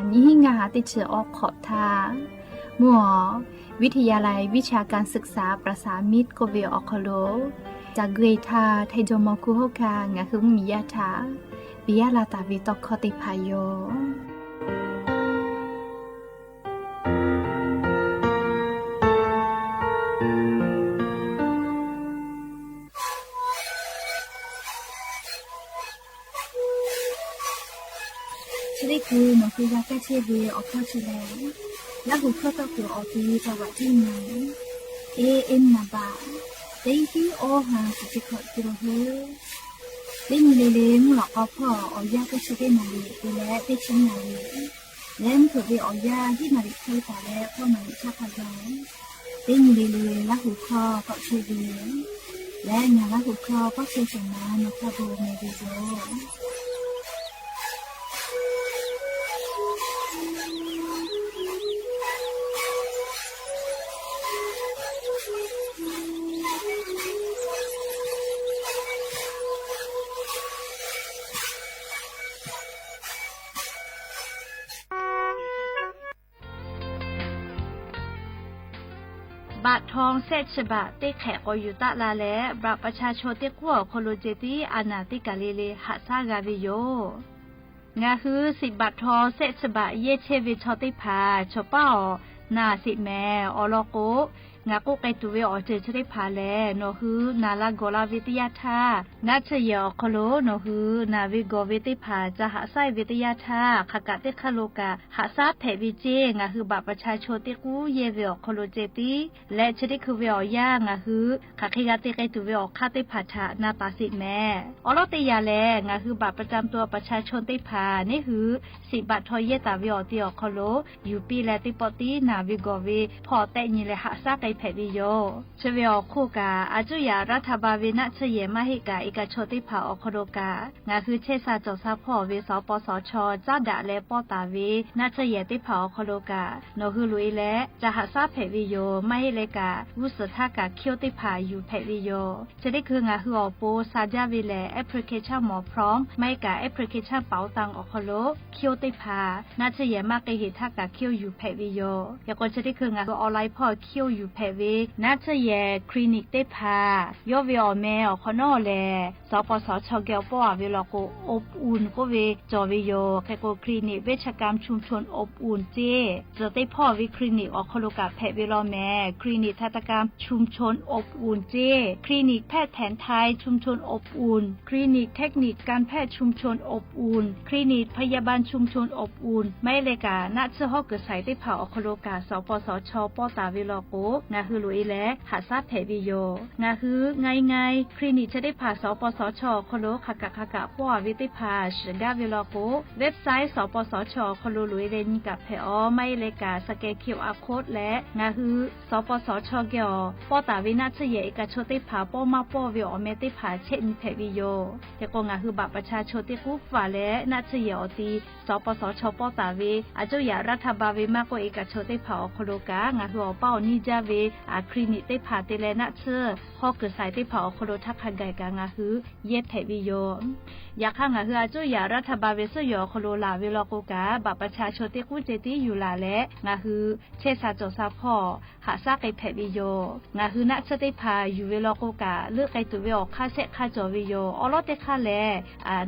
นี่หิงาติดเชื้อออกขอทามัววิทยาลัยวิชาการศึกษาประสานมิตรกเวออคโลจากเกรทาไทจมคุโฮกางาคึงมียาทาปิยาลาตาวิตอกคติพายโยชริกูนคือยาแก้เชื้อเวออกข้อชิแลแล้วหูเข้าตะกัวออกทีจังหวัดที่ไหนเอ็นนาบาเต็งที่โอหาสิจิขอจิโรเฮเต็งเลงหลอกเอาพ่อออยาก็ชิได้นาลีไปแล้วได้ชิมนาลีแล้วเผื่อไปออยาที่นาลีเคยแต่แล้วพ่อนาลีชาพายองเต็งเลแล้วหูคอก็เชื่อเวียและงานแล้วหูคอก็เชื่อสมานกโบเมดิโซบาททองเศษฉบะเตแขกอยุตะลาและบราประชาชนเตกัวโคโลเจติอานาติกาเลเลหัสากาวิโยงาคือ10 บาททองเศษฉบะเยเชวิชอติพาชอป้านาสิแม่ออลโกงาโกไกตุเวอเจชริพาแลโนฮือนาลาโกลาวิทยาธานาเชยอคโลโนฮือนาวิโกวิติพาจะหาไซวิทยาธาขกะเตคโลกาหาซาเพวิเจงาฮือบาประชาชนเตกูเยเวอคโลเจติและชริคือเวอยางาฮือขะคิกะเตไกตุเวอคาเตพาทานาปาสิแม่ออลเตยาแลงาฮือบาประจำตัวประชาชนเตพานี่ฮือ10 บาททอเยตาเวอติอคโลยูปีและติปอตินาวิโกเวพอเตญิเลหาซาไกเพวิโยชเวอคู่กาอาจุยารัฐบาลเวนะเชเยมาหิกาเอกชติภาอคโดกางาคือเชษาจซาพ่อเวสปสชจ้าดะและปอตาเวนะเชเยติภาอคโดกาโนคือลุยและจะหาซาเพวิโยไม่เลกาวุสทากาเคียวติภาอยู่เพวิโยจะได้คืองาคืออโปซาจาเวแลแอปพลิเคชันหมอพร้อมไม่กาแอปพลิเคชันเป๋าตังอคโลเคียวติภานะเชเยมาเกหิทากาเคียวอยู่เพวิโยยากจะได้คืองาคือออนไลน์พ่อเคียวอยู่เพวินาเชเยคลินิกเตพายอเวอแมอคอนอแลสปสชเกลปอเวลโกอบอุ่นก็เวจอเวโยแคโกคลินิกเวชกรรมชุมชนอบอุ่นเจจะได้พ่อวิคลินิกอคโลกาแพทย์เวลแมคลินิกทัตกรรมชุมชนอบอุ่นเจคลินิกแพทย์แผนไทยชุมชนอบอุ่นคลินิกเทคนิคการแพทย์ชุมชนอบอุ่นคลินิกพยาบาลชุมชนอบอุ่นไม่เลกานาเชฮอกเกษายได้เผาอคโลกาสปสชปอตาเวลโกงาฮือลุยและหาซาเพวิโยงาคือไงคลินิกจะได้ผ่าสปสชคโลขกะป้อวิติภาชกาเวลโกเว็บไซต์สปสชคโลลุยเรนกับเพอไม่เลกาสแกน QR Code และงาคือสปสชเกอป้อตาวินาเชเยเอกชนติภาป้อมาป้อเวอเมติภาเชนเพวิโยแต่ก็งาคือบัตรประชาชนติกุฝาและนาเชเยอตีสปสชป้อตาเวอาจุยารัฐบาลเวมากกว่าเอกชนติภาคโลกางาคือเป้านิจาเวคลินิกติภาเตเลนะเชฮอกเกษายติภาคโลทักขันไกกางาคือเย็บเพวิโยอยากข้างาคืออาจุยารัฐบาลเวสยอคโลลาเวลโกกาบัตรประชาชนติกุเจติอยู่ลาและงาคือเชษาจซาพ่อหาซาไกเพวิโยงาคือนะเชติภาอยู่เวลโกกาเลือกไกตุเวอคาเซคาจอวิโยอลอเตคาแล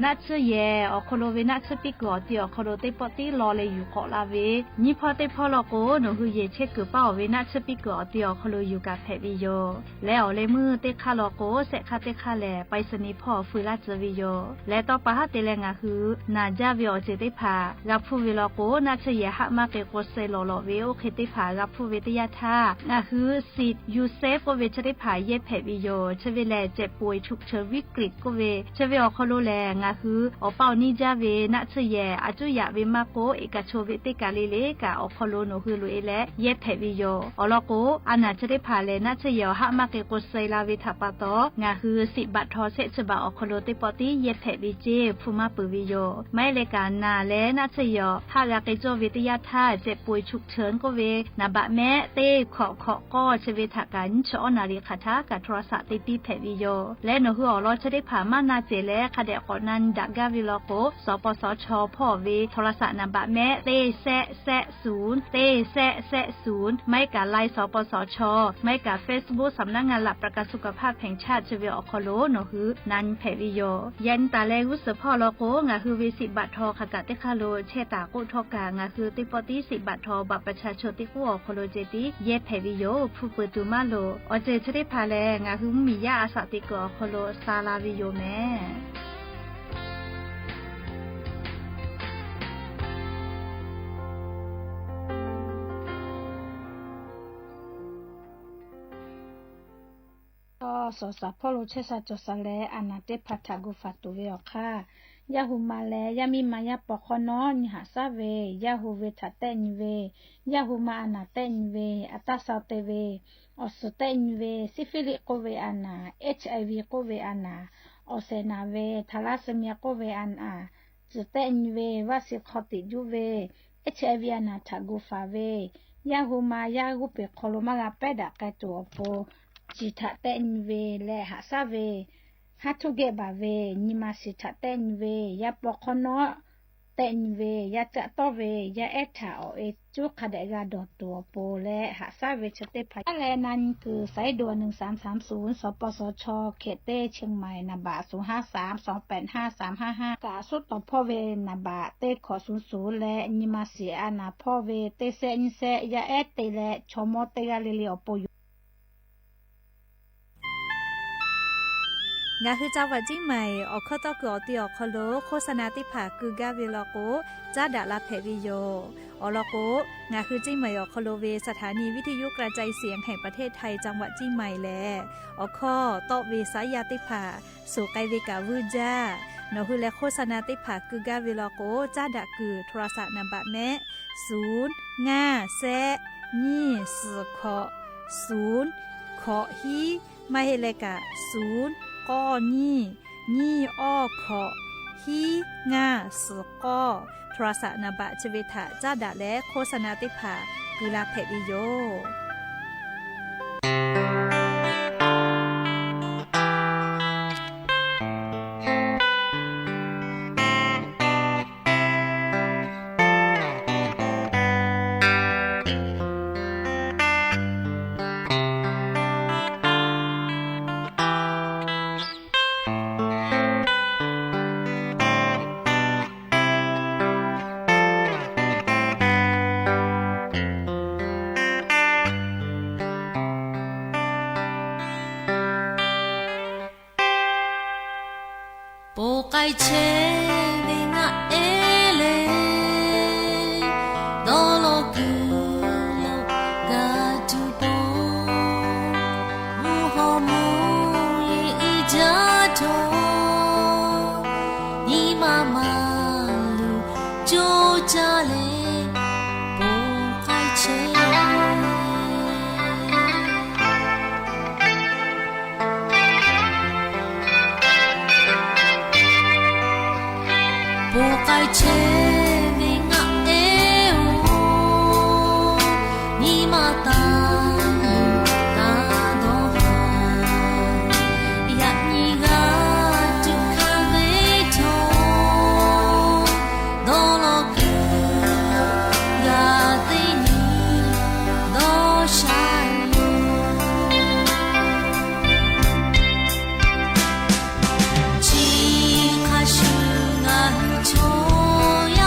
นะเชเยอคโลเวนะเชปิกอติอคโลเตปติลอเลอยู่ขอลาเวญิพอเตพอลโกโนคือเยเชกเป้าเวนะเชปิกอติอคโลอยู่กับเพวิโยแล้วเลมือเตคาลโกเซคาเตคาแลไปสนิพ่อฟุลาจวิโยและต่อปะหะเตเลงาคือนาจาวิโอเจติภากับผู้เวลโกนาเชยหะมาเกโกเซโลโลเวโอเคติภากับผู้เวทยาธางาคือสิทธิ์ยูเซฟก็เวชติภาเยเพวิโยเชเวแลเจ็บป่วยฉุกเฉินวิกฤตก็เวเชเวอคโลแลงาคืออเป้านิจาเวนาเชยอาจุยะเวมาโกเอกโชเวติกาลิเลกาอคโลโนคือลุเอและเยเพวิโยอลโกอา อานาจะได้ผ่าเลน่าจะยอหะมาเกกุไซลาวิทาปาโตงาคือ10 บาททอเซฉบาออคโลติปอติเยแผบิเจฟูมาปืวิโยไม่เลกานาและน่าจะยอถ้ากาเกโจวิทยาท่าเจ็บป่วยฉุกเฉินก็เวนาบะแม่เต้ขอก็จะเวทากันชอนาริคาทากับโทรศัพท์ติแผบิโยและนหืออรอจะได้ผ่ามานาเจและคาเดกอนันดักกาวิโลโกสปสชพ่อเวโทรศัพท์นาบะแม่เต้แซะ0เต้แซะ0ไม่กะไลสปสชไม่กะ Facebook สำนักงานหลักประกันสุขภาพแห่งชาติจะเวอคโลนหือนันแผบิโยยันตาแลกุสพ่อลโกงาคือวิ10 บาททอกะกะเตคาโลเชตากุทอกางาคือติปอติ10 บาททอบัตรประชาชนติกุอคโลเจติเยแผบิโยผู้เปิดตุมาโลอเจจะได้พาแลงาคือมียาอาสาติกอคโลซาลาวิโยแม่สอสะพ่อโลเชสะจสะแลอานาเตพัทากุฟาตุเวอค่ะยาหูมาแลยามีมายาปอคอนอนิหาซาเวยาหูเวทะเตนเวยาหูมาอานาเตนเวอัตตาซาเตเวอสุเตนเวซิฟิลิโกเวอานา HIV โกเวอานาออเซนาเวทาลาเซเมียโกเวอานาจุเตนเววาสิคอติจูเว HIV อานาทากุฟาเวยาหูมายากุเปโคโลมาลาเปดะกะตัวโปจิตะเตนเวและหาซาเวฮัทุเกบาเวนิมาสิทะเตนเวยาปอกโนเตนเวยาจะตอเวยาเอทาอเอจุคาเดกาดอตัวโปและหาซาเวชเตพายและนั้นคือสายด่วน1330สปสชเขตเต้เชียงใหม่นาบะ053285355กาสุดต่อพ่อเวนาบะเต้ขอ00และนิมาสิอานาพ่อเวเตเซนิเซยาเอเตและชโมเตกาเลเลอโปงาคือเจ้าวัดจิ้งใหม่ออกข้อต่อกือตีออกคโลโฆษณาติผาคือกาเวลโกจ้าดาลาเพวิโยอลโกงาคือจิ้งใหม่ออกคโลเวสถานีวิทยุกระจายเสียงแห่งประเทศไทยจังหวัดจิ้งใหม่แลออกข้อต่อเวสายาติผาสู่ไกเวกาวูจ้านอคือและโฆษณาติผาคือกาเวลโกจ้าดาคือโทรศัพท์นำบะแม่0 5 แซะนี่4ขอ0ขอฮีไม่เฮเลกะ0ก้อนี่อ้อขอฮีงาสก้อโทรศัพท์นบะจเวทะจ้าดะและโฆษณาติภากุลาเพวิโยไก่เชเวงะเอเลดอโลกุโลกาจูปอมูฮอมูอีจาโตนีมามาลูโจจาเลโปไก่เชไก่เชเวงะเอโอนีมาตาลูตาโดฮายะนีกาจุคาเวโตโดโลกุกาเตนีโดชายจีคาชูงาโชย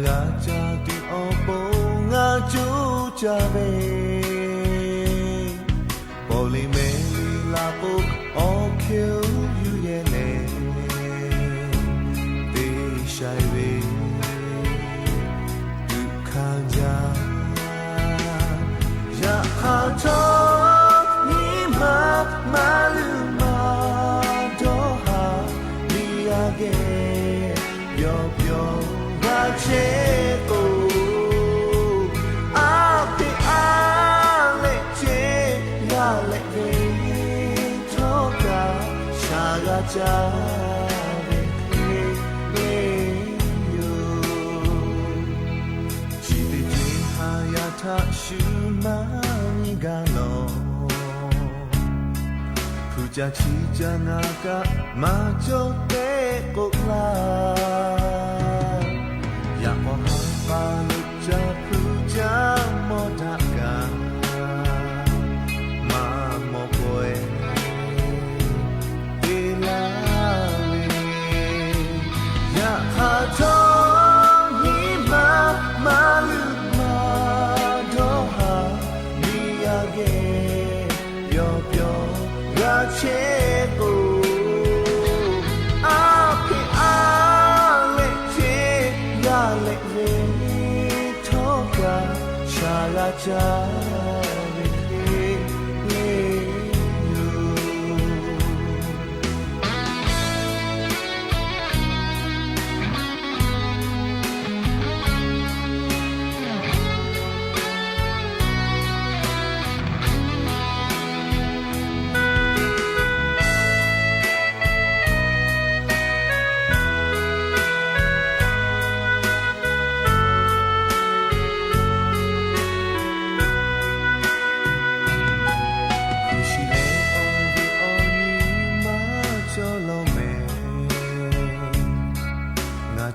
ga cha ti o po nga chu cha be po li me li la po o kill you ye ne ti shai be du kha ja ya ha cho ni ma lu ma do ha ni age yo yo ga che ko a pi a le che ya le ke to ka sha ga cha be ke yo chi de ji ha ya ta shu ma ni ga lo pu ja chi ja na ka ma jo te ko la ya mo ha pa lu ja pu ja mo da ka ma mo poe de la we ya ha cho ni ma lu ma do ha ni ya ge yo yo ga che ko a pi a le che ya le re to ka sha la cha le yo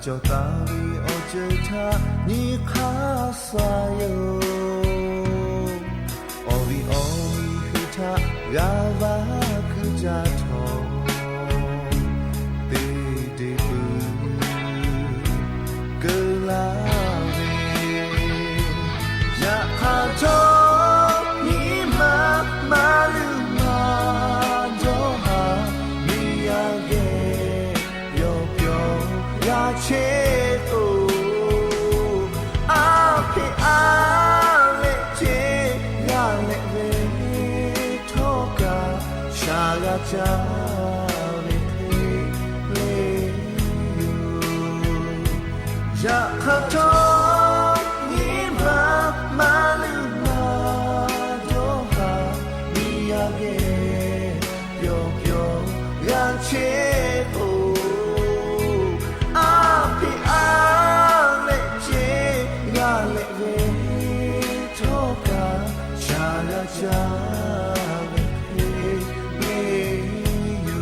cho ta đi ô chơi tha ni kha sa yo o vi hu tha ga va khu ja tho te de bu ke la ve ya ha cho ni ma lu ma do ha ni ya ge yo pyo ya che to a pi a le che ya le ve to ka sha ga cha ve le yo ya ha to ni ma lu ma do ha ni ya ge yo pyo ya che to cha le yo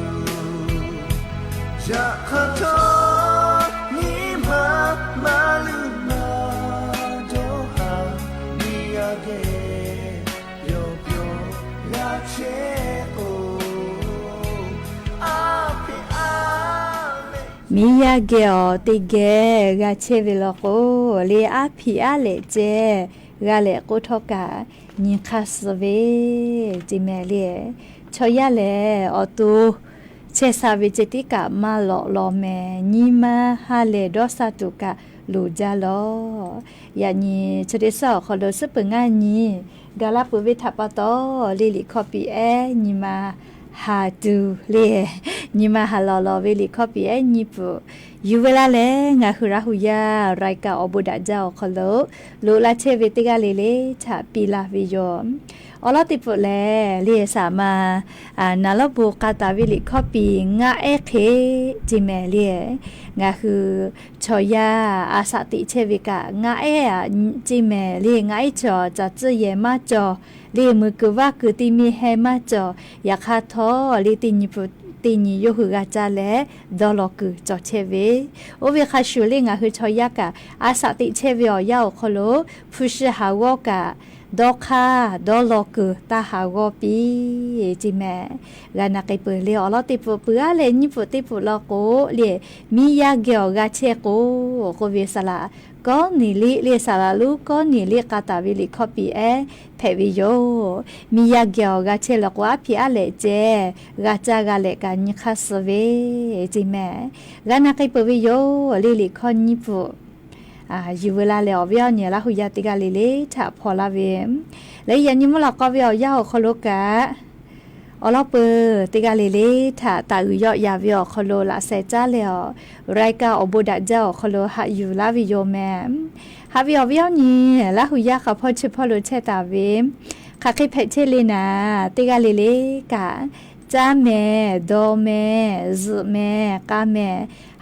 ya ha to ni ma lu ma do ha ni ya ge yo pyo ya che o a pi a le မိယကေောတိကေဂါချေဗီလောကိုလေအဖီအလေကျဲဂါလေကိုထောက်ကညင်ခါစဝေဒီမဲလေချောရလေအတူချေဆာဗီချတိကမလောလောမဲညီမဟာလေဒေါဆာတုကလူကြလောယညီချတိဆောခလစပငါညီဂါလာပဝိထပတောလီလီကော်ပီအဲညီမဟာတူလေညီမဟာလောလောဝေလီကော်ပီအဲညီပူယူဝလာလေငါခူရာဟူယာရိုက်ကအဘူဒါကြောခလောလိုလာချေဝေတိကလေလေချပီလာဗီယောအလာတိပလေလေဆာမနာလဘူကတာဝီလီကော်ပီငါအဲခေဂျီမဲလေငါခူချောယာအာစတိချေဝေကငါအဲဂျီမဲလေငါချောဇာဇယေမချောလေမကဝကတိမီဟေမချောယခါသောလေတိညပတိညယဟုကကြလဲဒေါ်လကကြောချေဝေအိုဝေခါရှူလေငါဟချောယကအာစတိချေဝေရောက်ခလိုဖုရှိဟာဝက ดอกคาดอลอกุตาหากอปีจิแม่กานาไกเปเลอลอติปุเปือเลนิปุติปุลอโกเลมียาเกียวกาเชโกโกเวสลาก็นิลิเลสาลาลูก็นิลิกาตาวิลิคอปีเอเพวิโยมียาเกียวกาเชลกว่าพี่อาเลเจกาจากาเลกานิคาสเวจิแม่กานาไกเปวิโยลิคอนิปุอยู่เวลาแล้วเวียเนี่ยละหุยาติกาลิเลถ้าพอละเวมแล้วยันนี้เมื่อเราก็เวียยาวคโลกะอลอเปติกาลิเลถ้าตาuyอยาเวียคโลละเซจ้าแล้วรายกาอบดะเจ้าคโลหะอยู่ละวิโยแมฮาเวียนี่ละหุยาเขาพอชิพอโลเชตาเวมค่ะคิเพเชลีนาติกาลิเลกะจ้าแม่ดอแม่ซึแม่กาแม่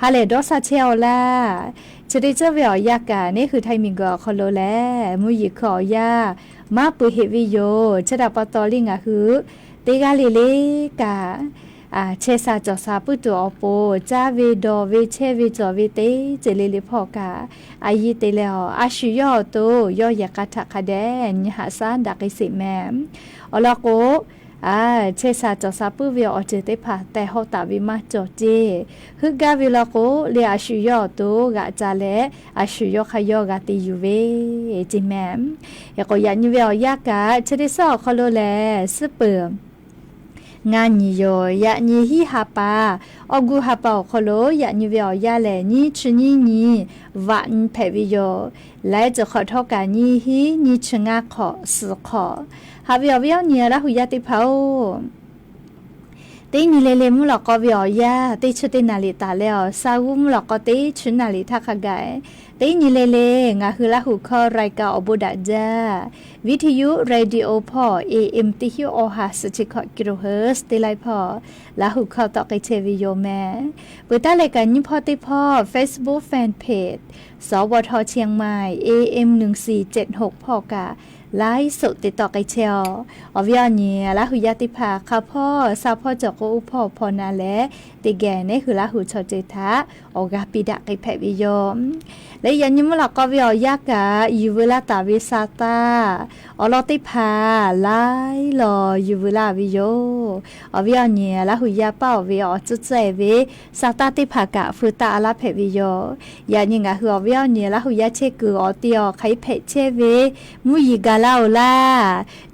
ฮาเลดอซาเชลล่าชดิเจเวียยากะนี่คือไทยมิงกอคโลแลมุยิขอยามาปุเฮวิโยชดาปตอลิงะคือเตกาลิเลกะเชซาจอซาปุตัวอโปจาเวดอเวเชเวจอเวเตเจเลลิพอกะอายิเตเลออาชุยอโตยอยากะทะคะแดนหาซานดักอิสิแมมอลาโกเชซาจอซาปุเวียอเจเตพาแต่ฮอตาวิมาจอเจฮึกาวิลาโกเลียอาชุยอโตกะจาเลอาชุยอขยอกะติยูเวจิแมมยากยันยูเวียยากะเชดิซอคโลแลสเปิมงานนิโยยะนิฮิฮาปาอกูฮาปาคโลยะนิเวียยาแลนิชนินีวะนเพวิโยไลจะขอทอกานิฮินิชงาขอสขอฮาเวียเนี่ยละหุยาติเผาตีนี่เลมุลก็เวียตีชุดนาลิตาแล้วซาวุมุลก็ตีชุนาลิทักไกตีนี่เลงาคือละหุคอรายกาอบดะจาวิทยุเรดิโอพอ AM ติฮิโอฮาสจิคกิโลเฮิรตซ์ติไลพอละหุคอตอไกเชวิโยแม่เปิดตารายการยิพอติพอ Facebook Fanpage สวทเชียงใหม่ AM 1476พอกะไลฟ์สดติดต่อไกเชลอวิยานี่ละหุยาติภาค่ะพ่อซาพ่อจอกอุพ่อพอนาและติแกนี่คือละหุชอเจทะออกาปิดะไกแพวิโยมและยันยิมลก็วิยากะยูเวลาตาวิซาตาอลอติภาไลลอยูเวลาวิโยอวิยานี่ละหุยาเป้าวิอจุเจวิซาตาติภากะฟุตาลาเพวิโยยันยิงะคืออวิยานี่ละหุยาเชกุอติอไคเพเชวิมุยิกาลาลา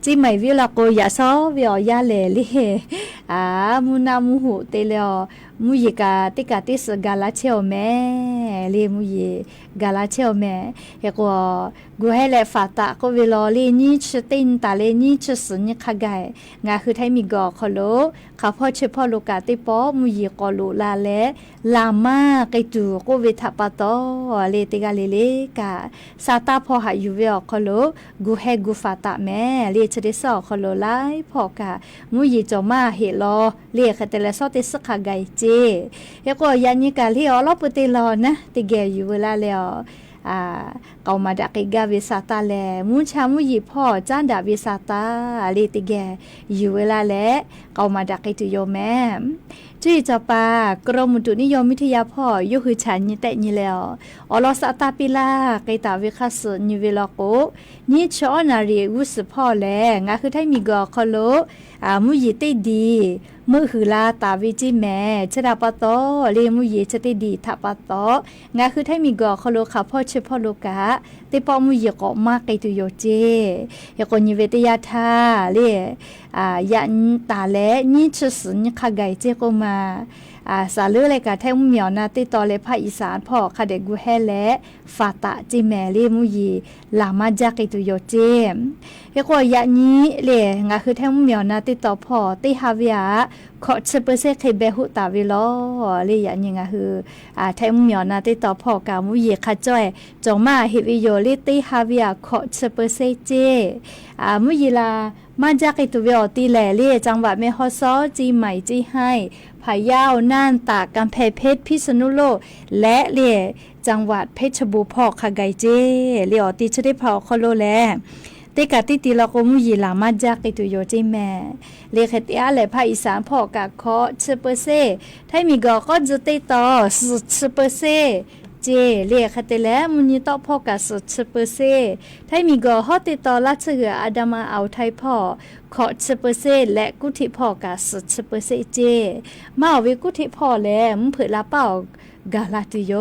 จิไม่วิลาโกยาซอวิอยาเลลิมุนามุหุเตเลอมุยิกาติกาติสกาลาเชโอแม่เลมุยิกาลาเชโอแม่เฮโกกูให้เลฟาตะก็เวลอเลนี่ชตินตาเลนี่ชสนิคไกงาคือไทมิกอคโลข้าพ่อเฉพาะโลกาติปอมุยิกอลุลาเลลามาไกตูก็เวทปะตอเลติกาเลกาซาตาพอหายูเวอคโลกูให้กูฟาตะแม่เลชเดซอคโลไลพอกามุยิจอมาเฮลอเลคเตเลซอติสคาไกเจเฮโกยันนิกาเลอลอปุติลอนะติเกยูเวลาเลเกามาดักกาวิสาตาแลมุชามุยิพ่อจ้านดาวิสาตาเลติแกอยู่เวลาและเกามาดักตุโยแม่จุยจปากรมอุตุนิยมวิทยาพ่อยุคือฉันนี่แต่นี่แล้วอลอสตาปิลาไกตาวิคัสนิเวลโกนี่ชอนารีวุสพ่อแลงาคือไทมีกอคโลมุยิติดีมือคือลาตาวิจิแม่ชดาปตอเลมุยิชติดีทัปตองาคือไทมีกอคโลขาพ่อเฉพาะโลกะติปอมุยิกอมากไกตุโยเจยกนิเวตยาธาเลยันตาแลนี่ชสนคาไกเจโกมาสาเลือเลยกะแท่งเหมียวนาติตอเลภาคอีสานพ่อคาเดกูแฮและฟาตะจิแมเลมุยีลามาจากิตุโยเจมเฮกว่ายันนี้เลยงาคือแท่งเหมียวนาติตอพ่อติฮาวิอาขอเปอร์เซเคเบหุตาวิโลเลยยันยังงาคือแท่งเหมียวนาติตอพ่อกามุยีคาจ้อยจงมาฮิวิโยลิติฮาวิอาขอเปอร์เซเจมุยีลามาจากิตุเวอตีแหล่เลยจังหวัดเมฮอซอจีใหม่จีให้พะเยาน่านตากกำแพงเพชรพิษณุโลกและเลียจังหวัดเพชรบูรณ์พอคาไกเจเลียติชได้พอคโลแลติกาติติลากมุยีลามาจากิตุโยเจแม่เลขเตียและภาคอีสานพอกะขอเปอร์เซไทมีกอก็จะติต่อเปอร์เซ เจเรียกคัตแลมุนีต่อพ่อกะสุดเปอร์เซ่ไทยมีก็ฮอติดต่อลัดเสืออาดามาเอาไทยพ่อขอเปอร์เซ่และกุฏิพ่อกะสุดเปอร์เซ่เจมาเอาไว้กุฏิพ่อแล้วมึงเผยละเป้ากาลาติโย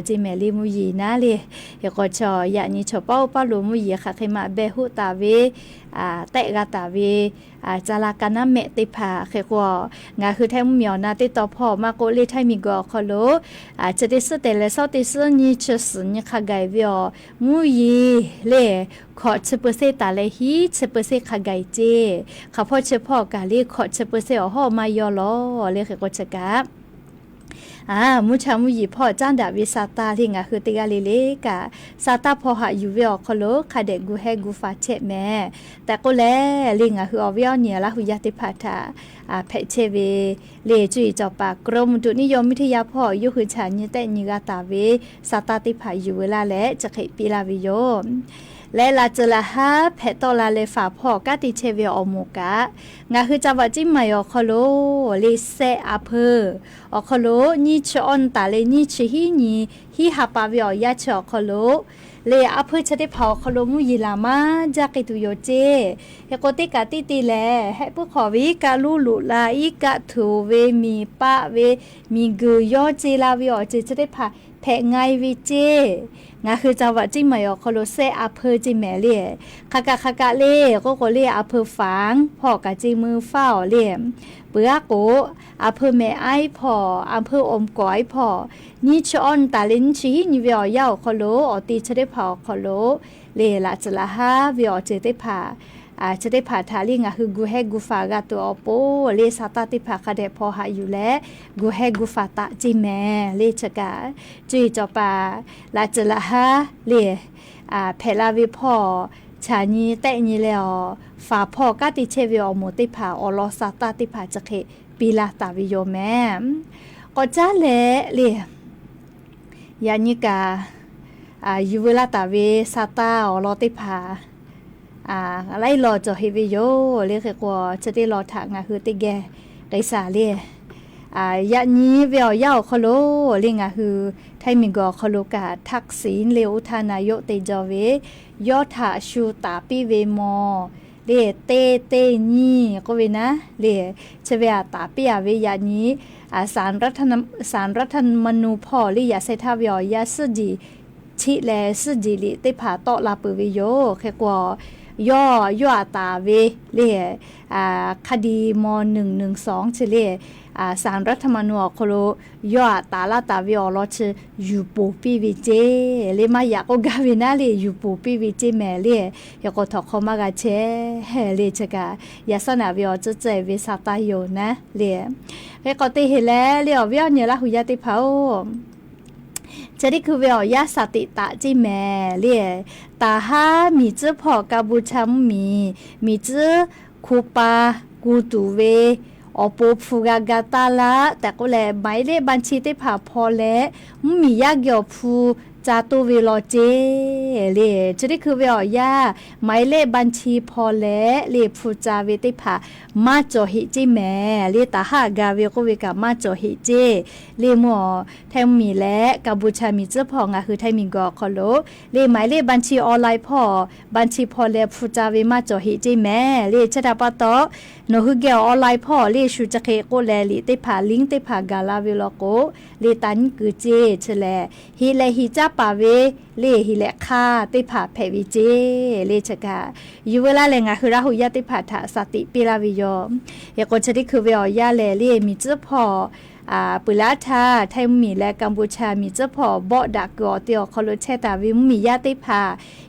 จิแมลีมุยีนะเลยเฮก็ชอยะนี่ชอเป้าปาโลมุยีค่ะเคมาเบหุตาเวเตะกาตาเวจาลากานะเมติภาเคกว่างาคือแท้มุเหมียวนาติต่อพ่อมาโกเลไทมีก็คอโลจะได้สุดแต่ละเศร้าติสนี่ชสนี่ค่ะไกวิอมุยีเลขอเปอร์เซตาเลฮีเปอร์เซค่ะไกเจค่ะพ่อเฉพาะกาเลขอเปอร์เซอห่อมายอลอเลเคก็จะกะมุชามุยีพ่อจ้านดาวิซาตาที่งาคือติกาเลกะซาตาพ่อหาอยู่เวอคโลคาเดกูเฮกูฟาเชแม่แต่ก็แลลิงาคืออเวอเนี่ยละหุยาติพาทาเพเชเวเลจุยจอปากรมดุนิยมวิทยาพ่อยุคือฉันนี่แต่นิกาตาเวซาตาติพาอยู่เวลาและจะเขปีลาวิโยและลาเจลาฮาเพตอลาเลฝาพ่อกาติเชเวอโมกะงาคือจังหวัดจิมายอคโลลิเซอาเพอคโลนี่ชอนตาเลนี่ชฮีนี่ฮีฮาปาวิอยาชอคโลเลอาเพชะได้เผาคโลมุยิลามาจากิตุโยเจเฮโกติกาติติแลให้ผู้ขอวิกาลูลุลาอิกะทูเวมีปะเวมีกือยอเจลาวิอเจจะได้ผาแพไงวิเจงาคือจังหวัดจิมายอคโลเซอาเพจิแมเลียคากะเลก็เลียอาเพฝางพ่อกะจิมือเฝ้าเลียเปื้อโกอาเพแม่ไอพ่ออาเพอมก้อยพ่อนี่ชอนตาลินชีนี่เวียาวคโลอตีจะได้เผาคโลเลละจะละฮาเวียจะได้ผ่าจะได้ผ่าทาลิงคือกูเฮกูฟากาตัวโปเลสาตาติผ่าคาเดพอหาอยู่แล้วกูเฮกูฟาตาจิแมเลชกาจุยจอปาลาจะละฮาเลเพลาวิพ่อชานีแต่นี่แล้วฝาพ่อกาติเชวิอโมติผ่าอลอสาตาติผ่าจะเคปีลาตาวิโยแม่ก็จ้าแลยานิกายูเวลาตาเวซาตาอลอติผ่าไล่รอจะเฮวิโยเรียกว่าจะได้รอทางคือติแกไกสาเลียานี้เวียวยาวคโลเรียงคือไทยมีกอคโลกาทักษิณเลอุทานายเตจเวยอทาชูตาปิเวมอเรียเตนี่ก็เวนะเรียเชเวตาปิยาเวยานี้สารรัฐมนูพ่อลิยาเซทาเวียยาสจีชิแลสจีลิติผาโตลาปวิโยแค่กว่าย่อตาเวเล่คดีม.112เฉลสารรัฐธรรมนูญโคโลย่อตาลาตาเวอลอชยูปูปีวิเจเลมาอยากก็กาวินาเลยูปูปีวิเจแม่เลอยากก็ถอกเข้ามากาเชเลชกายาสนาเวอจะเจเวสาตาโยนะเลแค่ก็ติเฮแล้วเลียวเวียเนี่ยละหุยาติเผาจะได้คือเวอยาสติตะจิแม่เลี่ยตาฮามีเจ้าพ่อกาบูชัมมีเจ้าคูปากูตูเวอปฟูกากาตาละแต่ก็แลหมายเลขบัญชีได้ผ่าพอแล้วมียากเกี่ยวฟูจาตูเวลอเจเลจะได้คือเวอยาหมายเลขบัญชีพอแล้วเลฟูจาเวติผ่ามาจอหิจิแม่เลตาฮากาเวก็เวกามาจอหิเจเลหมอไทยมีและกัมพูชามีเจ้าพ่องคือไทยมีกอคอโลเลหมายเลขบัญชีออนไลน์พ่อบัญชีพอแล้วฟูจาเวมาจอหิจิแม่เลชดาปะตอโนฮึเกอออนไลน์พ่อเลชูจะเคโกแลลิติผ่าลิงติผ่ากาลาเวลโกเลตันกือเจเฉลฮิเลฮิจาปาเวเลฮิเลคาติผ่าเพวิเจเลชกาอยู่เวลาแลงคือราหุยาติผ่าทาสติปิลาวิโยยากจะได้คือเวอยาเลมีเจ้าพ่อปุลาทาไทยมีและกัมพูชามีเจ้าพ่อบ่ดักกอเตียวคอลเชตาวิมียาติผ่า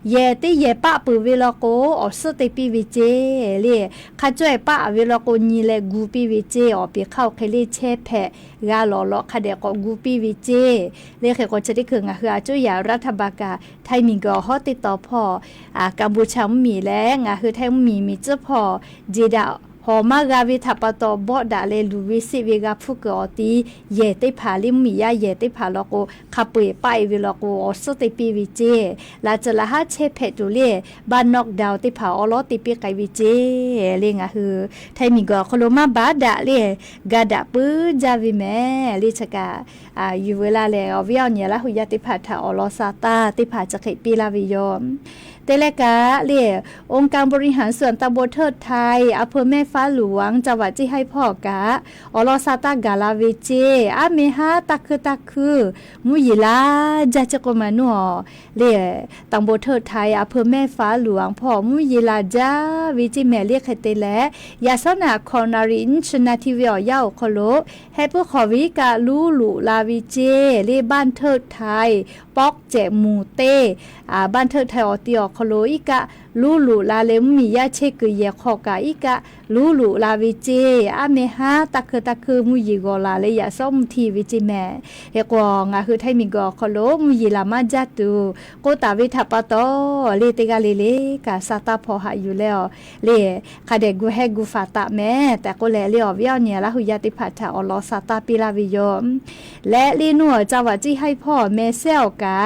เยติเยปะปุเวลโกอสติปิวิเจเลข้าจ้วยปะเวลโกนีและกูปิวิเจอไปเข้าเคเลเชแพกาลอลอคาเดกกูปิวิเจเลขก็จะได้คือคืออาจุยารัฐบากาไทยมีกอฮอติดต่อพ่อกัมพูชามีและคือไทยมีเจ้าพ่อจีดา หอมากาวิทัปตอบอดาเลลูวิสิวิกาฟุกอตีเยติผาลิมมียาเยติผาลโกขับเปไปวิลโกอสติปีวิเจลาจะละหาเชเพตุเลบ้านนอกดาวติผาอลอติปีไกวิเจเลงะฮือไทมีกอคโลมาบาดาเลกาดาปืจาวิแม่ลิชกาอยู่เวลาแล้ววิอเนี่ยละหุยติผาถาอลอซาตาติผาจะไขปีลาวิยอมเตเลกาเล่องค์การบริหารส่วนตำบลเทิดไทยอำเภอแม่ฟ้าหลวงจังหวัดที่ให้พ่อกะอลอซาตากาลาเวเจอาเมฮาตักคือมุยิลาจาจกมานัวเล่ตำบลเทิดไทยอำเภอแม่ฟ้าหลวงพ่อมุยิลาจาวิจิแม่เรียกเตเลยาสนาคอนารินชนาทิเวียยาวคโลให้ผู้ขอวิกาลูลุลาวิเจเล่บ้านเทิดไทยปอกเจมูเตบ้านเทิดไทยอติอคโลอีกะลูลุลาเลมมียาเชกเยขอกะอีกะลูลุลาวิเจอาเมฮาตักคือมุยิกอลาเลยยาส้มทีวิจิแม่เฮกวงคือไทยมีกอคโลมุยิลามาจัตุโกตาวิทัปตอเลติกาเลกะซาตาพอหาอยู่แล้วเลคาเดกูเฮกูฟาตะแม่แต่ก็แลเลียววิอเนี่ยละหุยาติพัทธาอลอซาตาปิลาวิยมและลีนัวจังหวัดที่ให้พ่อแม่เซลกะ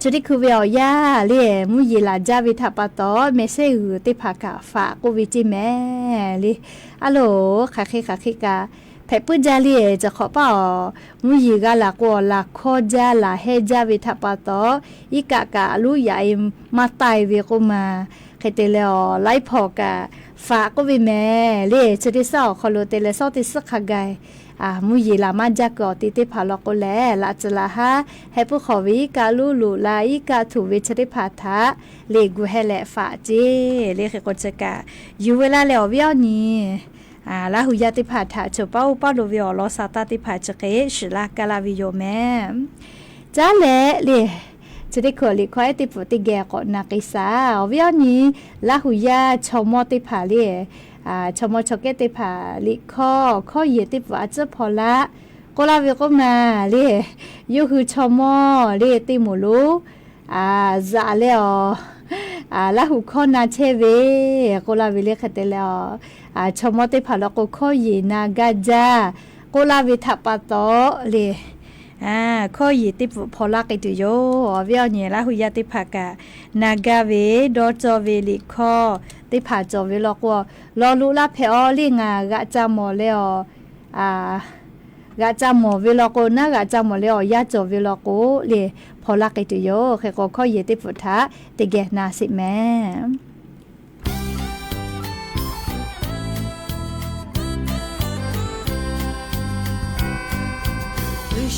จุดที่คือเวียวยาเล่มุยิลาจาวิทัปตอเมเซอือติภากาฝากวิจิแม่ลิอะโหลค่ะคิกาแพปุจาลีจะขอเปล่ามุยิกาลากอลาโคจาลาเฮจาวิทัปตออีกากาลุยายมาไตเวกุมาเคเตเลอไลพอกาฝากวิแม่เล่จุดที่สองคอโลเตเลซอติสขกายมุยิลามาจากกอติติพาลโกแลลาจลาฮะให้ผู้ขอวิกาลูลูลาอิกาถูวิชติพาทะเลกูเฮแลฝาเจเลขกจกะอยู่เวลาแล้วเวียวนี้ลาหุยาติพาทะโชเป้าโลวิอลอซาตาติพาจเกชิลากาลาวิโยแม่จ้าแลเลจะได้ขอลิคอยติปุติแกกอนักอิสาเวียวนี้ลาหุยาชอมอติพาเลชมชกเกติผาลิข้อเยติปวาจะพอละก็ลาเวก็มาเรียยูคือชมเรียติมูลูซาเลอละหุข้อนาเชเวก็ลาเวเรียกเตเลอชมติผาละก็ข้อเยนากาจาก็ลาเวทัปโตเรียข้อยีติพอลักไอตุโยเวียเนี่ยละหุยาติภากะนากาเวดอจอเวลิข้อติผาจอเวลอกลอลุละเพอลิงากะจามอเลอกะจามอเวลอกนากะจามอเลอยาจอเวลอกเลพอลักไอตุโยเคก็ข้อยีติพุทธะติเกนาสิแม่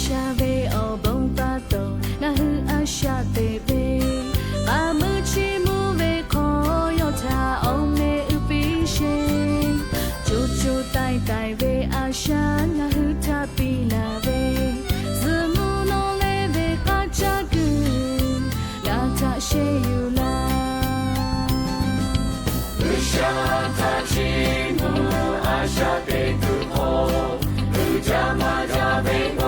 ชาเวออบงตาโตนาฮืออาชาเตเวปามือชิมูเวคอยอทาออเมอุปิเชจูจูไตไตเวอาชานาฮือทาปิลาเวสมุโนเลเวกาจากึลาทาเชยุลาอุชาทาชิมูอาชาเตตุโฮอุจามาจาเวโก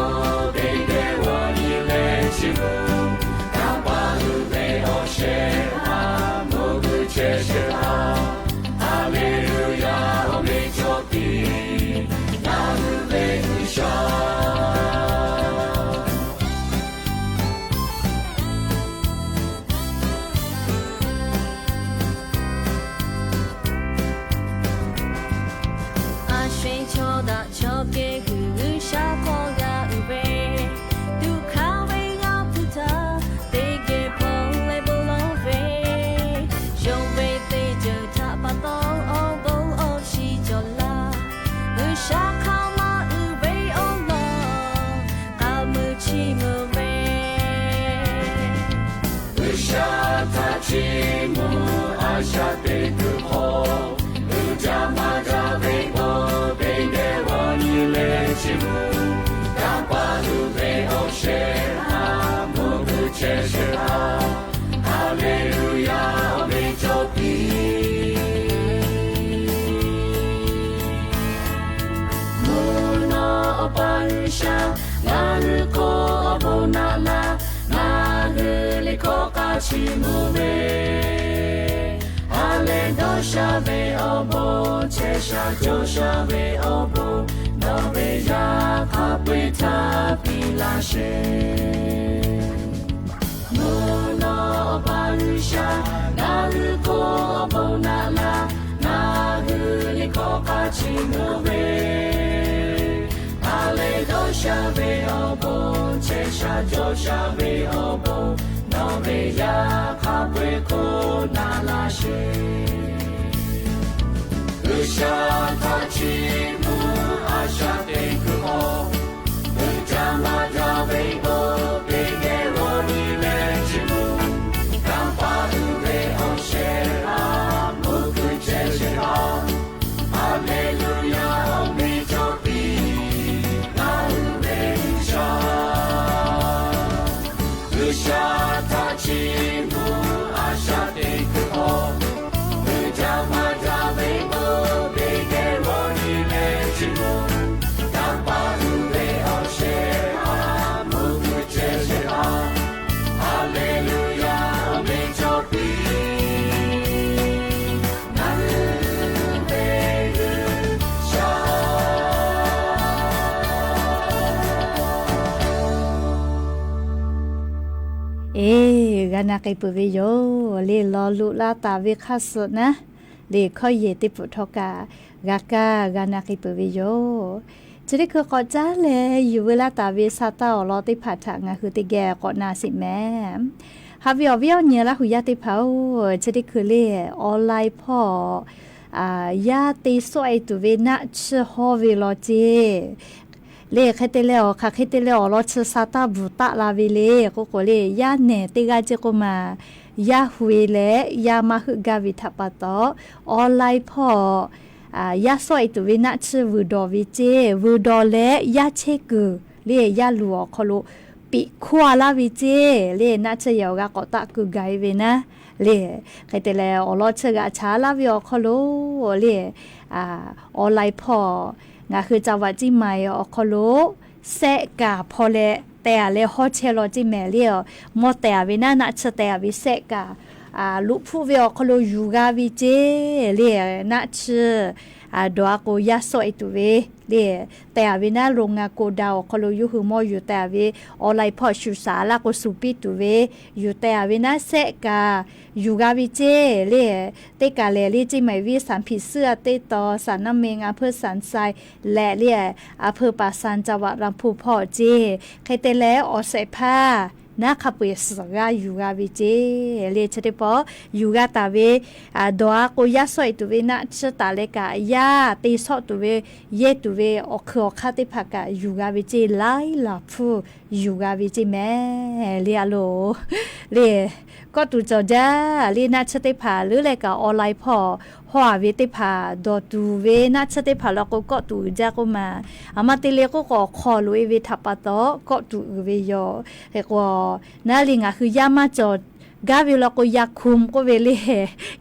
ชิมูเมอ阿雷多沙贝欧布，切沙就沙贝欧布，诺贝亚卡贝塔比拉什。木诺巴鲁沙，那日科布那拉，那日里科卡奇诺贝。阿雷多沙贝欧布，切沙就沙贝欧布。诺贝亚卡贝库那拉什，乌沙塔奇姆阿沙贝库奥，乌扎马扎贝布贝给罗尼梅吉姆，冈巴乌贝奥谢拉穆库切谢拉，阿雷路亚奥米托比，那乌贝乌沙，乌沙。吉姆阿沙贝克奥，乌扎马扎贝布贝给罗尼梅吉姆，冈巴乌贝奥谢阿穆库切谢拉，哈利路亚阿弥陀比，那日贝日沙。gana kai pu ve yo le lo lu la ta ve kha su na le kho ye ti pu tho ka ga ka gana kai pu ve yo chiri ko ko cha le yu ve la ta ve sa ta lo ti pha tha nga hu ti ge ko na si me ha vi nya la hu ya ti pha o chiri ku le online pho ya ti so ai tu ve na chi ho ve lo jiเลขเตเลอค่ะเตเลอรถซาตาบุตะลาวิเลโกโกเลยาเนติกาเจโกมายาหุยเลยามาฮึกาวิทัปะตอออนไลน์พอยาซอยตุวินะชื่อวูดอวิเจวูดอเลยยาเชกุเลยาลัวคโลปิควาลาวิเจเลยนะเชยอกะกอตะกุไกเวนะလေခိုင်တယ်လေအလောချက်ကချာလာပြောခလို့လေအွန်လိုင်းဖော်ငါคือจาวจิมายอคโลเซกาพอเลแต่เลฮอเชโลจิเมเลียมอแต่วินานะชะแต่วิเซกาลุผู้เวอคโลยูกาวิเจเลนะชดวาโกยาสอยตุเวเลแต่วินาลงงาโกดาวคโลยูหือมออยู่แต่วิออนไลน์พอชุสาลาโกสุปิตุเวอยู่แต่วินาเซกายูกาวิเจเลเตกาเลลิจิไมวิสันผิเสื้อเตตอสันนเมงอำเภอสันไซและเลอำเภอป่าสันจังหวัดลำพูนพ่อเจใครเตแลออเสพานะขับไปสกายูกาวิเจเลชเดปอยูกาตาเวดวาโกยาสอยตุเวนะชะตาเลกายาติสอตุเวเยตุเวออคอคาติภากายูกาวิเจไลลาพูยูกาวิเจแม่เลอะโลเลก็ตูจอจ้าเลนะชะติภาหรือเลกาออนไลน์พอหัวเวติภาดอตูเวนะชะติภาแล้วก็ตูจ้าก็มาอามาติเลก็ขอลุยเวทัปปะตอก็ตูเวยอเฮก็นาลิงอ่ะคือยามาจอดกาเวลก็ยาคุมก็เวเล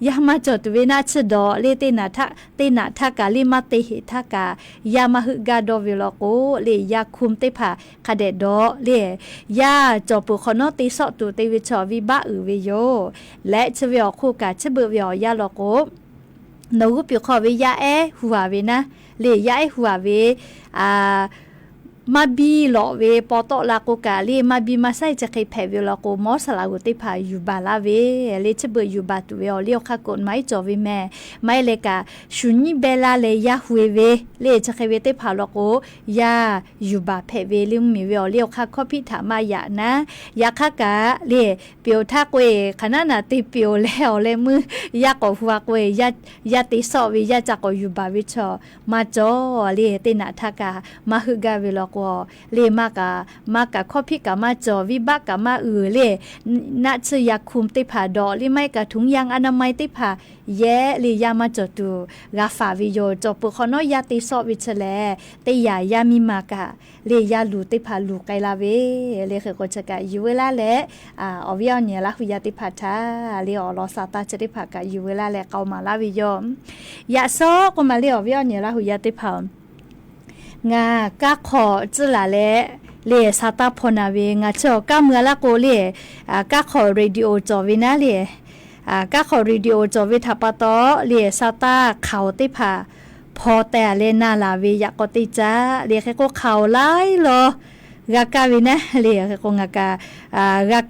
ยามาจอดเวนะชะดอเลเตนะทะกะลิมาเตหิทะกะยามาฮึกาดอเวลก็เลยาคุมเตผาคาเดดอเลยาจอปุขนอติสอตุเตวิชอวิบะอืเวโยและชะเวอคู่กะชะเบเวยาลก็นูปิขอเวยาหัวเวนะเลยาหัวเวมาบีหลอเวปอตอลาโกกาเลมาบีมาไซจะเคยแผ่เวลาโกมอสลาโกติพาอยู่บาลาเวเลชเบอยู่บาตุเวอเลียวคากนไม้จอเวแม่ไม่เลกาชุนิเบลาเลยาฮุเวเลจะเคยเวติพาลโกยาอยู่บาแผ่เวลิมมีเวอเลียวคาข้อพิถามายะนะยาคากาเลเปียวทาเกวขนาดน่ะติเปียวแล้วเลมือยากอหัวเกวยาติสอเวยาจักอยู่บาวิชอมาจอเลตินะทากามาฮึกาเวลเลมากะข้อพิกามาจอวิบากกามาเลนะชยาคุมติผาดอลิไม่กะถุงยางอนามัยติผาแย่เลยยามาจอตูกาฟาวิโยจอปุขอนอยาติสอวิชแลเตยามีมากะเลยาลูติผาลูไกลาเวเลเคโกชกะอยู่เวลาแลอวิยเนี่ยละหุยาติผาทาเลอลอซาตาจะติผากะอยู่เวลาแลเกามาลาวิโยยะซอก็มาเลอวิยเนี่ยละหุยาติผางากะขอจุลาเลซาตาพนาเวงาเจอกะเมื่อละโกเลกะขอเรดิโอจอวินาเล ก็ขอรีดิโอจอวิทาปะตอเลียซาตาเขาติผาพอแต่เลนาลาวิยะกติจ้าเลียแค่ก็เขาไล่เหรอกากาวินะเลียแค่ก็งากา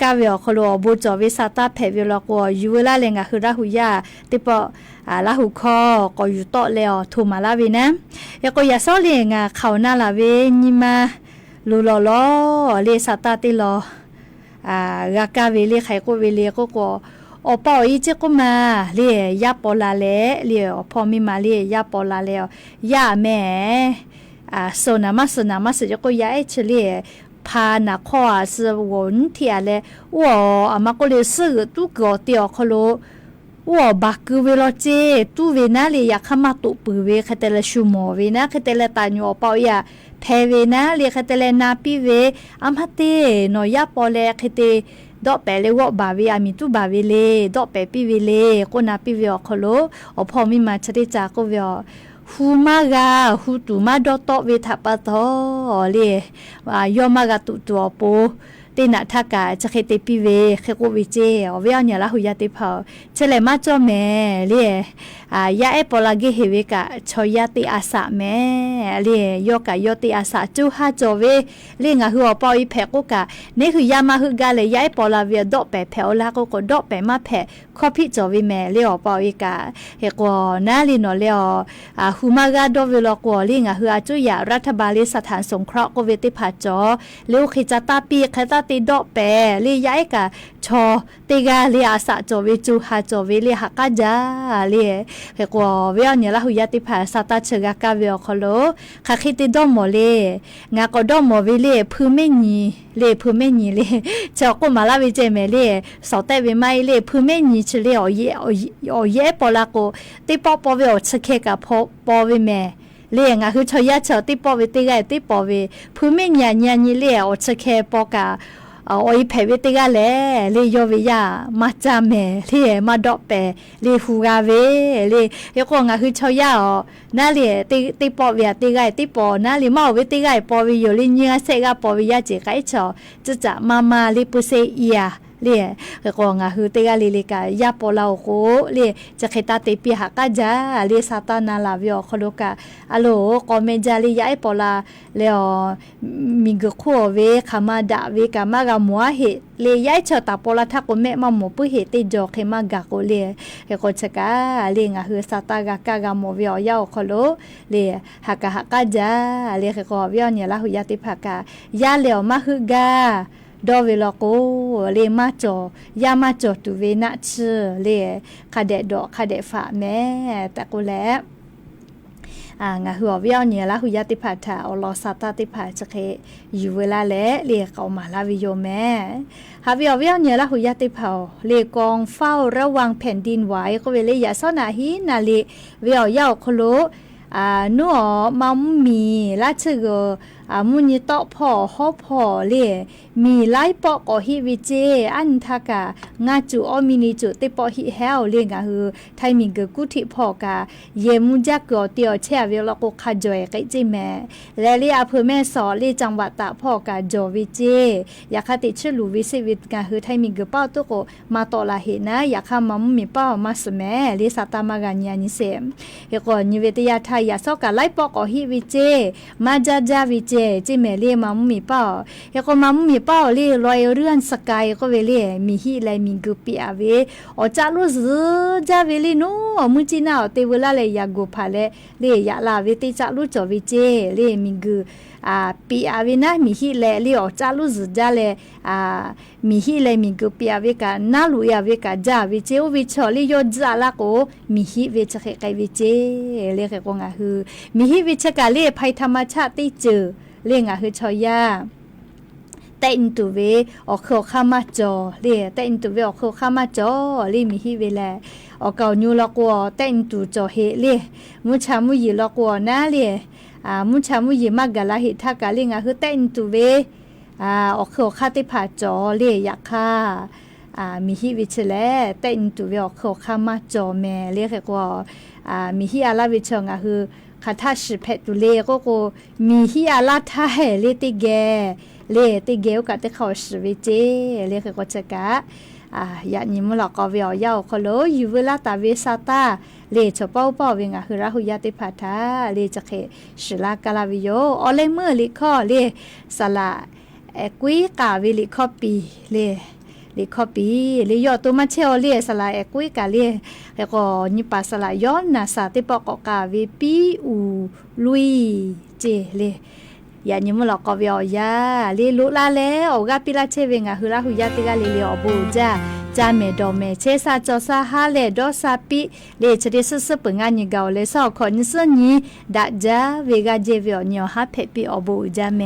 กาวิอคโลบูจอวิซาตาเพวิลก็ยูเวลาเลงะคือราหุยาติปอลาหุคอก็อยู่โตแล้วทูมาลาวินะยะก็ยาซอเลงะเขานาลาวินิมาลูลอลอเลซาตาติลอกากาวิเลไขก็วิเลก็อปออีเจก็มาเลียยาปอลาเลเลียพอมีมาเลียยาปอลาแล้วยาแม่โซนามาสจะก็ยาเอชเลียพานาข้อสวนเทียเลว่าอามาก็เลยซื้อตู้กอเตียวคโลว่าบักเวลเจตู้เวนาเลียอยากเข้ามาตุปือเวคเตลชูโมเวนะคเตลตาญอปอยาแพเวนะเลียคเตลนาปีเวอัมฮัตเตนอยาปอเลคเตดอกแปเลวบาวิอามิตุบาวิเลดอกแปปิวิเลก็นาปิวิอคโลอพอมีมาชริจาก็วิอฮูมากาฮูตุมาดอตเวทัปะตอเลยอมากาตุตัวโปตินาทากาจะเคติปิเวเคโกวิเจอเวียเนี่ยละหุยาติพอเฉลมาจอแม่เลยยาเอปลาเกเฮเวกะชอยาติอาสาแม่เลยยอกะยอติอาสาจูฮาจอเวเลยงะหัวปอยแพกกะนี่คือยามาฮึกาเลยยาเอปลาเวียดอกแปแพอลาก็ดอกแปมาแพคอพิจอเวแม่เลยปอยกะเฮกอนาลินอเลยฮูมากาดอเวลกอเลยงะหัวจุยารัฐบาลสถานสงเคราะห์ก็เวติผาจอเลวขิจตาปีคตาติดอกแปลียายกะชอติกาลีอาสะจอวิจูหาจอวิลีหักกะจาลีเฮกว่าเวียเนี่ยละหุยติผาสตาเชกะกะเวียคโลคาคิติดอมเลงาก็ดอมวิลีพืเมญีเลจอก็มาลาวิเจเมเลสอเตเวไมเลพืเมญีชเลอเยปอลาโกติปอปอเวอชเคกะพอปอเวเมเลี้ยงอ่ะคือชอยาเฉาติปอวิติกาติปอวิผู้ไม่ญาญาญิเลี้ยอดเคปอกาโอ้ยเพวิติกาเลยเลี้ยวิยามาจามเมเลี้ยมาดอกเปเลี้ยฮูกาเวเลี้ยก็อ่ะคือชอยาอ๋อนั่นเลี้ยติปอวิติกาติปอนั่นเลี้ยมาวิติกาปอวิโยลิเนียเซกาปอวิยาเจไกเฉาจะมาลิปุเซอียเลี้ยก็งาคือติกาลิกายาปอลาโกเลี้ยจะเคตาติปีหักกะจาเลี้ยซาตานาลาวิอคโลกาอะโลคอมเมจาลิยาปอลาเลี้ยมิกโคเวคามาดาเวกามากามัวเฮเลี้ยยาเฉตาปอลาทักโกเมมาหมอปุเฮติจอกเฮมากาโกเลี้ยก็ชะกาเลี้ยงาคือซาตากากากาโมวิอยาคโลเลี้ยหักกะจาเลี้ยก็วิอเนี่ยละหุยาติภากายาเลี้ยมาฮึกาดอเวลโกเลมาจอยามาจอตุเวนะชเลคาเดดอคาเดฝาแม่ตะกุแลงาหัวเวียวเนี่ยละหุยาติภาษาอลอซาตาติภาจะเคอยู่เวลาและเรียกเอามาลาวิโยแม่ฮาเวียวเนี่ยละหุยาติภาเลกองเฝ้าระวังแผ่นดินไหวก็เวเลยาซอนาฮีนาเลเวียวยาวคโลนัวมัมมีละเชกมุนิตอพ่อฮอพ่อเลมีไลปอกอฮิวิเจอันทากางาจูออมินิจูติปอฮิเฮลเลงาฮือไทมิงกกุทิพ่อกาเยมุจักกอเตียวแช่เวลก็คาจอยไกจิแม่และเลอำเภอแม่สอเลจังหวัดตากพ่อกาจอวิเจอยากติชลูวิสิวิตกาฮือไทมิงกเป้าตุโกมาตอลาเฮนะอยากมัมมีเป้ามาสแม่เลสตามากาญานิเซมเฮกอนิเวตยาไทยาซอกาไลปอกอฮิวิเจมาจาจาวิเจจิเมเลมัมมีเป้าเฮกอมัมมีเป้าเลลอยเรือนสกายก็เวเลมีฮิไลมิงกุปีอาเวอจาลุซจาเวลีโนมุจินาเตเวลาเลยยากุพาเลยาลาเวติจาลุจอวิเจเลมิงกุปีอาเวนะมีฮิเลเลอจาลุซจาเลมีฮิไลมิงกุปีอาเวกานาลุยาเวกาจาวิเจวิชอลิโยจาลาโกมีฮิเวชะเคไกวิเจเลเคกงาฮือมีฮิวิชะกาเลภัยธรรมชาติติเจอเลงาฮือชอยาแต่อินตูเวออกเข้าข้ามาจอเล่แต่อินตูเวออกเข้าข้ามาจอเล่มีฮิเวแลออกเก่ายูละกัวแต่อินตูจอเฮเล่มุชามุยีละกัวนะเล่มุชามุยีมากกะละหิทากะเล่งะคือแต่อินตูเวออกเข้าข้าติผาจอเล่ยะค่ามีฮิวิชแลแต่อินตูเวออกเข้าข้ามาจอแม่เล่แค่กัวมีฮิอาลาวิชงะคือคาทาชิเพตุเลก็มีฮิอาลาทาเฮเลติเกเลติเกวกะติเขาสวิเจเลก็จะกะ อย่านิมหลอกก็เวียวยาวคนโลอยู่เวลาตาเวซาตาเลชเป้าเป้าเวงาคือราหุยาติพัทาเลจะเขศิลากาลาวิโยอเลเมื่อลิข้อเลสละกุยกาวิลิข้อปีเลข้อปีเลยยอตัวมาเชลเลยสลายกุยกาเลยแล้วก็นิปัสลายย้อนนะสาติปอกกาวิปีอูลุยเจเลยอย่านิมหลอกก็เวียวยาเลยลุลาแล้วกาปิลาเชเวงาคือราหุยาติกาเลยอบูจ้าจาเมดอเมเชซาจอซาฮาเลดอซาปิเลชเดสสปงานิกาเลซอคอนซนีดาจาเวกาเจเวียนิอฮาเพปิอบูจ้าแม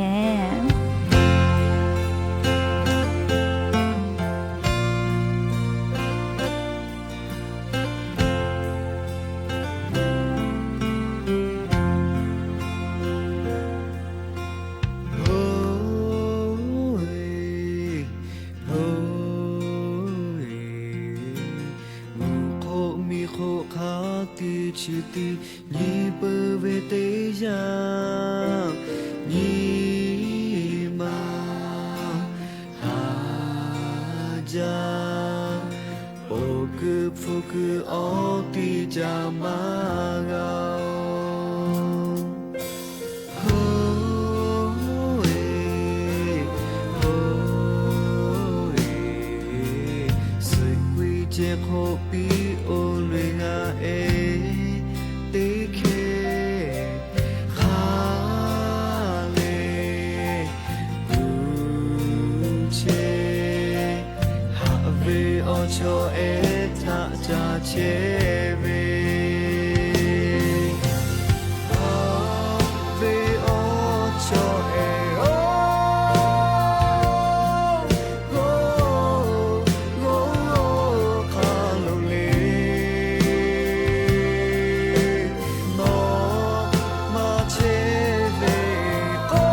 ชิติยีเปเวเตยายีมาหาจาโอกฟุกออติจามาเงาเจโคปีโอเลงาเอcho e ta cha che ve ve o cho e o go go ka lo le no ma che ve o go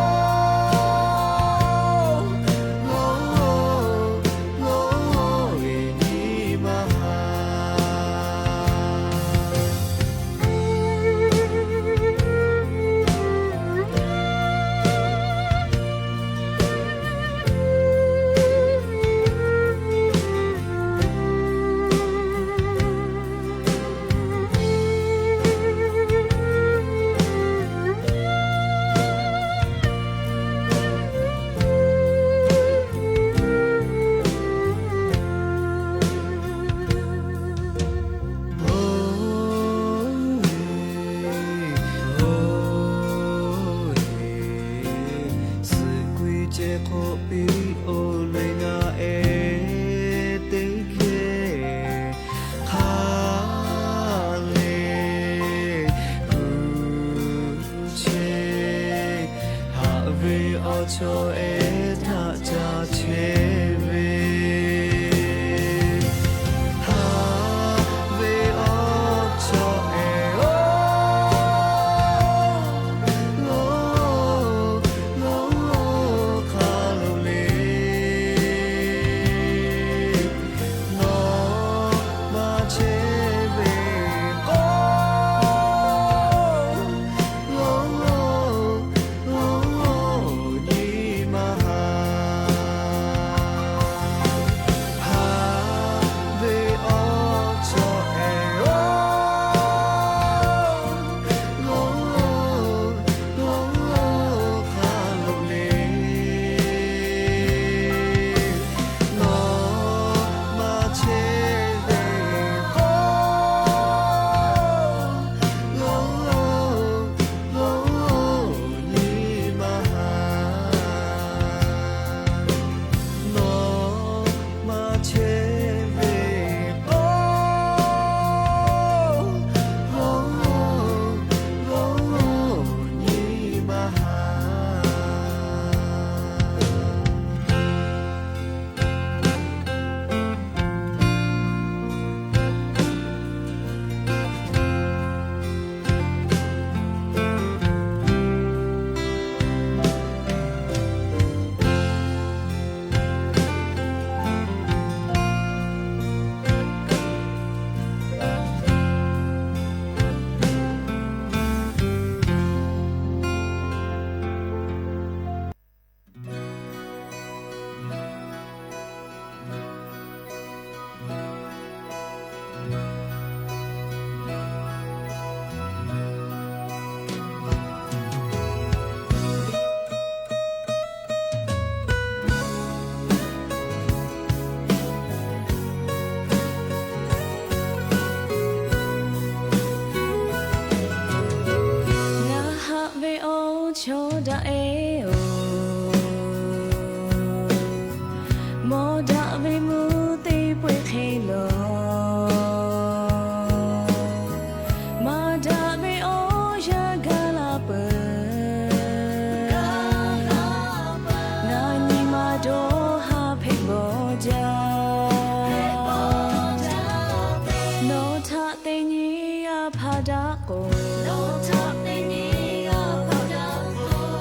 ကိုလောထတဲ့ညီရဖောက်တာ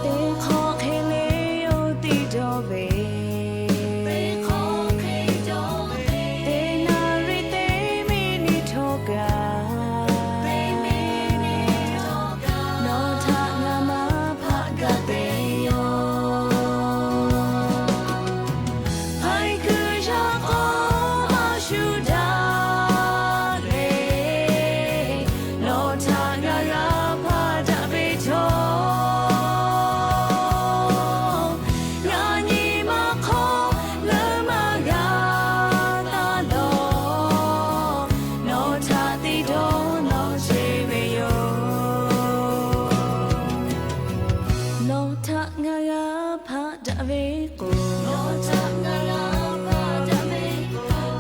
တဲ့ခေါ်ခဲလေးယိုတီတော့ပဲတဲ့ခေါ်ခဲတော့ပဲတဲ့နာရီတဲ့မီနီထောကတဲ့မီနီထောကလောထငါမဖကတဲ့ယောဟိုင်ကူရှာကိုမရှူတာလေလောထငါရဖတာပဲချောညာညီမခေါ်လမကတာတော့လောထတိတော့လောရှိပဲယောလောထငါရဖတာပဲကိုလောထငါရဖတာပဲ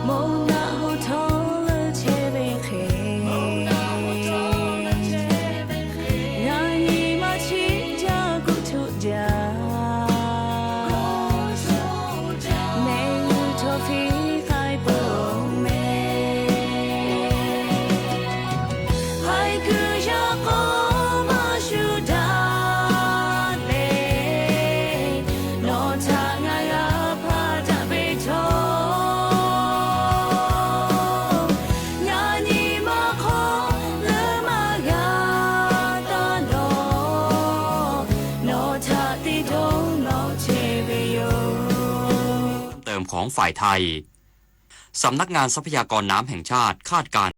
မုံနာဟိုထောင်းလချေပဲခေမုံနာဟိုထောင်းလချေပဲခေညာညီမချီကြကုထုကြမဲလူထောဖီခိုင်ပုံမဲဟိုင်ကူရှာကိုမရှူတာလေလောထငါရဖတာပဲချောညာညီမခေါ်လမကတာတော့လောထတိတုံးလောချေပဲယော เติมของฝ่ายไทย สำนักงานทรัพยากรน้ำแห่งชาติคาดการณ์